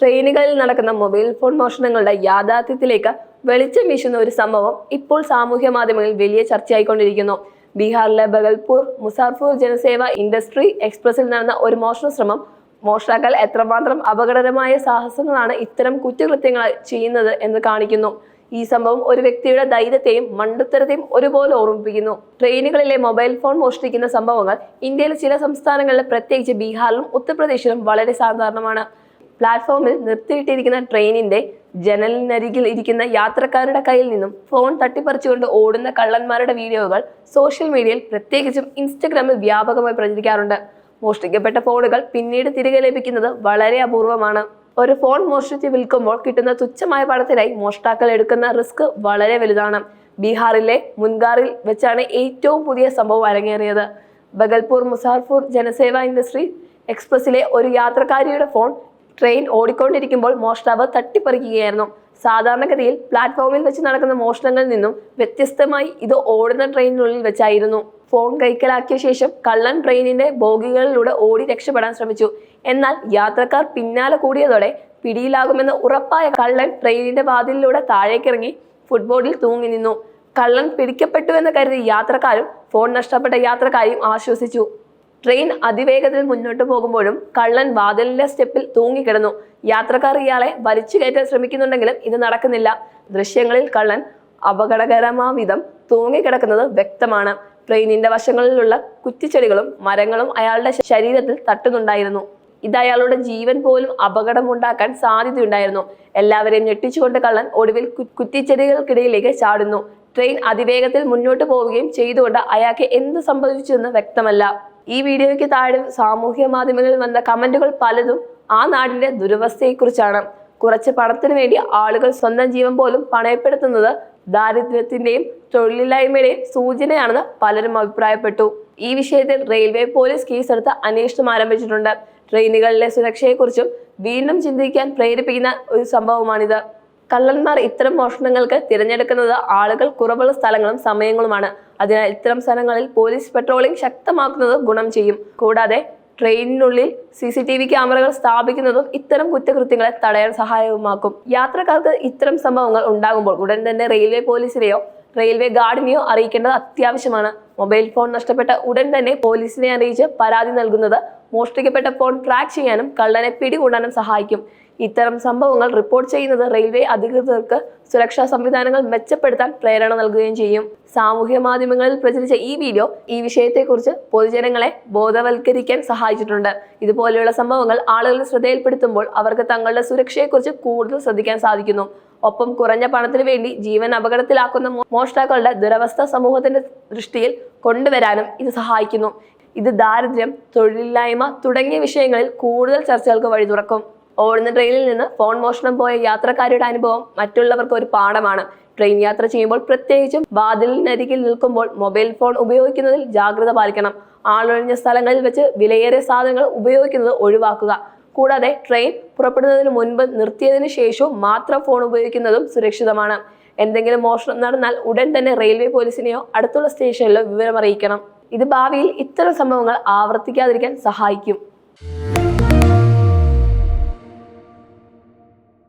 ട്രെയിനുകളിൽ നടക്കുന്ന mobile phone മോഷണങ്ങളുടെ യാഥാർത്ഥ്യത്തിലേക്ക് വെളിച്ചം വീശുന്ന ഒരു സംഭവം ഇപ്പോൾ സാമൂഹ്യ മാധ്യമങ്ങളിൽ വലിയ ചർച്ചയായിക്കൊണ്ടിരിക്കുന്നു. ബീഹാറിലെ ബഗൽപൂർ മുസാഫർപൂർ ജനസേവ ഇൻഡസ്ട്രി എക്സ്പ്രസിൽ നടന്ന ഒരു മോഷണ ശ്രമം മോഷ്ടാക്കൾ എത്രമാത്രം അപകടകരമായ സാഹസങ്ങളാണ് ഇത്തരം കുറ്റകൃത്യങ്ങൾ ചെയ്യുന്നത് എന്ന് കാണിക്കുന്നു. ഈ സംഭവം ഒരു വ്യക്തിയുടെ ധൈര്യത്തെയും മണ്ടത്തരത്തെയും ഒരുപോലെ ഓർമ്മിപ്പിക്കുന്നു. ട്രെയിനുകളിലെ മൊബൈൽ ഫോൺ മോഷ്ടിക്കുന്ന സംഭവങ്ങൾ ഇന്ത്യയിലെ ചില സംസ്ഥാനങ്ങളിൽ, പ്രത്യേകിച്ച് ബീഹാറിലും ഉത്തർപ്രദേശിലും വളരെ സാധാരണമാണ്. പ്ലാറ്റ്ഫോമിൽ നിർത്തിയിട്ടിരിക്കുന്ന ട്രെയിനിന്റെ ജനലിനരികിൽ ഇരിക്കുന്ന യാത്രക്കാരുടെ കയ്യിൽ നിന്നും ഫോൺ തട്ടിപ്പറിച്ചുകൊണ്ട് ഓടുന്ന കള്ളന്മാരുടെ വീഡിയോകൾ സോഷ്യൽ മീഡിയയിൽ, പ്രത്യേകിച്ചും ഇൻസ്റ്റഗ്രാമിൽ വ്യാപകമായി പ്രചരിക്കാറുണ്ട്. മോഷ്ടിക്കപ്പെട്ട ഫോണുകൾ പിന്നീട് തിരികെ ലഭിക്കുന്നത് വളരെ അപൂർവമാണ്. ഒരു ഫോൺ മോഷ്ടിച്ച് വിൽക്കുമ്പോൾ കിട്ടുന്ന തുച്ഛമായ പണത്തിനായി മോഷ്ടാക്കൾ എടുക്കുന്ന റിസ്ക് വളരെ വലുതാണ്. ബീഹാറിലെ മുൻഗാറിൽ വെച്ചാണ് ഏറ്റവും പുതിയ സംഭവം അരങ്ങേറിയത്. ബഗൽപൂർ മുസാഫർപൂർ ജനസേവ ഇൻഡസ്ട്രി എക്സ്പ്രസിലെ ഒരു യാത്രക്കാരിയുടെ ഫോൺ ട്രെയിൻ ഓടിക്കൊണ്ടിരിക്കുമ്പോൾ മോഷ്ടാവ് തട്ടിപ്പറിക്കുകയായിരുന്നു. സാധാരണഗതിയിൽ പ്ലാറ്റ്ഫോമിൽ വെച്ച് നടക്കുന്ന മോഷണങ്ങളിൽ നിന്നും വ്യത്യസ്തമായി ഇത് ഓടുന്ന ട്രെയിനിനുള്ളിൽ വെച്ചായിരുന്നു. ഫോൺ കൈക്കലാക്കിയ ശേഷം കള്ളൻ ട്രെയിനിന്റെ ബോഗികളിലൂടെ ഓടി രക്ഷപ്പെടാൻ ശ്രമിച്ചു. എന്നാൽ യാത്രക്കാർ പിന്നാലെ കൂടിയതോടെ പിടിയിലാകുമെന്ന് ഉറപ്പായ കള്ളൻ ട്രെയിനിന്റെ വാതിലിലൂടെ താഴേക്കിറങ്ങി ഫുട്ബോർഡിൽ തൂങ്ങി നിന്നു. കള്ളൻ പിടിക്കപ്പെട്ടുവെന്ന് കരുതി യാത്രക്കാരും ഫോൺ നഷ്ടപ്പെട്ട യാത്രക്കാരെയും ആശ്വസിച്ചു. ട്രെയിൻ അതിവേഗത്തിൽ മുന്നോട്ട് പോകുമ്പോഴും കള്ളൻ വാതിലിന്റെ സ്റ്റെപ്പിൽ തൂങ്ങിക്കിടന്നു. യാത്രക്കാർ ഇയാളെ വലിച്ചു കയറ്റാൻ ശ്രമിക്കുന്നുണ്ടെങ്കിലും ഇത് നടക്കുന്നില്ല. ദൃശ്യങ്ങളിൽ കള്ളൻ അപകടകരമാവിധം തൂങ്ങിക്കിടക്കുന്നത് വ്യക്തമാണ്. ട്രെയിനിന്റെ വശങ്ങളിലുള്ള കുറ്റിച്ചെടികളും മരങ്ങളും അയാളുടെ ശരീരത്തിൽ തട്ടുന്നുണ്ടായിരുന്നു. ഇത് അയാളുടെ ജീവൻ പോലും അപകടമുണ്ടാക്കാൻ സാധ്യതയുണ്ടായിരുന്നു. എല്ലാവരെയും ഞെട്ടിച്ചുകൊണ്ട് കള്ളൻ ഒടുവിൽ കുറ്റിച്ചെടികൾക്കിടയിലേക്ക് ചാടുന്നു. ട്രെയിൻ അതിവേഗത്തിൽ മുന്നോട്ട് പോവുകയും ചെയ്തുകൊണ്ട് അയാൾക്ക് എന്ത് സംഭവിച്ചുവെന്ന് വ്യക്തമല്ല. ഈ വീഡിയോയ്ക്ക് താഴെ സാമൂഹ്യ മാധ്യമങ്ങളിൽ വന്ന കമന്റുകൾ പലതും ആ നാടിന്റെ ദുരവസ്ഥയെക്കുറിച്ചാണ്. കുറച്ച് പണത്തിനു വേണ്ടി ആളുകൾ സ്വന്തം ജീവൻ പോലും പണയപ്പെടുത്തുന്നത് ദാരിദ്ര്യത്തിന്റെയും തൊഴിലില്ലായ്മയുടെയും സൂചനയാണെന്ന് പലരും അഭിപ്രായപ്പെട്ടു. ഈ വിഷയത്തിൽ റെയിൽവേ പോലീസ് കേസെടുത്ത് അന്വേഷണം ആരംഭിച്ചിട്ടുണ്ട്. ട്രെയിനുകളിലെ സുരക്ഷയെക്കുറിച്ചും വീണ്ടും ചിന്തിക്കാൻ പ്രേരിപ്പിക്കുന്ന ഒരു സംഭവമാണിത്. കള്ളന്മാർ ഇത്തരം മോഷണങ്ങൾക്ക് തിരഞ്ഞെടുക്കുന്നത് ആളുകൾ കുറവുള്ള സ്ഥലങ്ങളും സമയങ്ങളുമാണ്. അതിനാൽ ഇത്തരം സ്ഥലങ്ങളിൽ പോലീസ് പെട്രോളിംഗ് ശക്തമാക്കുന്നത് ഗുണം ചെയ്യും. കൂടാതെ ട്രെയിനിനുള്ളിൽ CCTV ക്യാമറകൾ സ്ഥാപിക്കുന്നതും ഇത്തരം കുറ്റകൃത്യങ്ങളെ തടയാൻ സഹായകമാക്കും. യാത്രക്കാർക്ക് ഇത്തരം സംഭവങ്ങൾ ഉണ്ടാകുമ്പോൾ ഉടൻ തന്നെ റെയിൽവേ പോലീസിനെയോ റെയിൽവേ ഗാർഡിനെയോ അറിയിക്കേണ്ടത് അത്യാവശ്യമാണ്. മൊബൈൽ ഫോൺ നഷ്ടപ്പെട്ട ഉടൻ തന്നെ പോലീസിനെ അറിയിച്ച് പരാതി നൽകുന്നത് മോഷ്ടിക്കപ്പെട്ട ഫോൺ ട്രാക്ക് ചെയ്യാനും കള്ളനെ പിടികൂടാനും സഹായിക്കും. ഇത്തരം സംഭവങ്ങൾ റിപ്പോർട്ട് ചെയ്യുന്നത് റെയിൽവേ അധികൃതർക്ക് സുരക്ഷാ സംവിധാനങ്ങൾ മെച്ചപ്പെടുത്താൻ പ്രേരണ നൽകുകയും ചെയ്യും. സാമൂഹ്യ മാധ്യമങ്ങളിൽ പ്രചരിച്ച ഈ വീഡിയോ ഈ വിഷയത്തെക്കുറിച്ച് പൊതുജനങ്ങളെ ബോധവൽക്കരിക്കാൻ സഹായിച്ചിട്ടുണ്ട്. ഇതുപോലെയുള്ള സംഭവങ്ങൾ ആളുകളുടെ ശ്രദ്ധയിൽപ്പെടുത്തുമ്പോൾ അവർക്ക് തങ്ങളുടെ സുരക്ഷയെക്കുറിച്ച് കൂടുതൽ ശ്രദ്ധിക്കാൻ സാധിക്കുന്നു. ഒപ്പം കുറഞ്ഞ പണത്തിന് വേണ്ടി ജീവൻ അപകടത്തിലാക്കുന്ന മോഷ്ടാക്കളുടെ ദുരവസ്ഥ സമൂഹത്തിന്റെ ദൃഷ്ടിയിൽ കൊണ്ടുവരാനും ഇത് സഹായിക്കുന്നു. ഇത് ദാരിദ്ര്യം, തൊഴിലില്ലായ്മ തുടങ്ങിയ വിഷയങ്ങളിൽ കൂടുതൽ ചർച്ചകൾക്ക് വഴി തുറക്കും. ഓടുന്ന ട്രെയിനിൽ നിന്ന് ഫോൺ മോഷണം പോയ യാത്രക്കാരുടെ അനുഭവം മറ്റുള്ളവർക്ക് ഒരു പാഠമാണ്. ട്രെയിൻ യാത്ര ചെയ്യുമ്പോൾ, പ്രത്യേകിച്ചും വാതിലിനരികിൽ നിൽക്കുമ്പോൾ മൊബൈൽ ഫോൺ ഉപയോഗിക്കുന്നതിൽ ജാഗ്രത പാലിക്കണം. ആളൊഴിഞ്ഞ സ്ഥലങ്ങളിൽ വെച്ച് വിലയേറിയ സാധനങ്ങൾ ഉപയോഗിക്കുന്നത് ഒഴിവാക്കുക. കൂടാതെ ട്രെയിൻ പുറപ്പെടുന്നതിന് മുൻപ് നിർത്തിയതിനു ശേഷവും മാത്രം ഫോൺ ഉപയോഗിക്കുന്നതും സുരക്ഷിതമാണ്. എന്തെങ്കിലും മോഷണം നടന്നാൽ ഉടൻ തന്നെ റെയിൽവേ പോലീസിനെയോ അടുത്തുള്ള സ്റ്റേഷനിലോ വിവരം അറിയിക്കണം. ഇത് ഭാവിയിൽ ഇത്തരം സംഭവങ്ങൾ ആവർത്തിക്കാതിരിക്കാൻ സഹായിക്കും.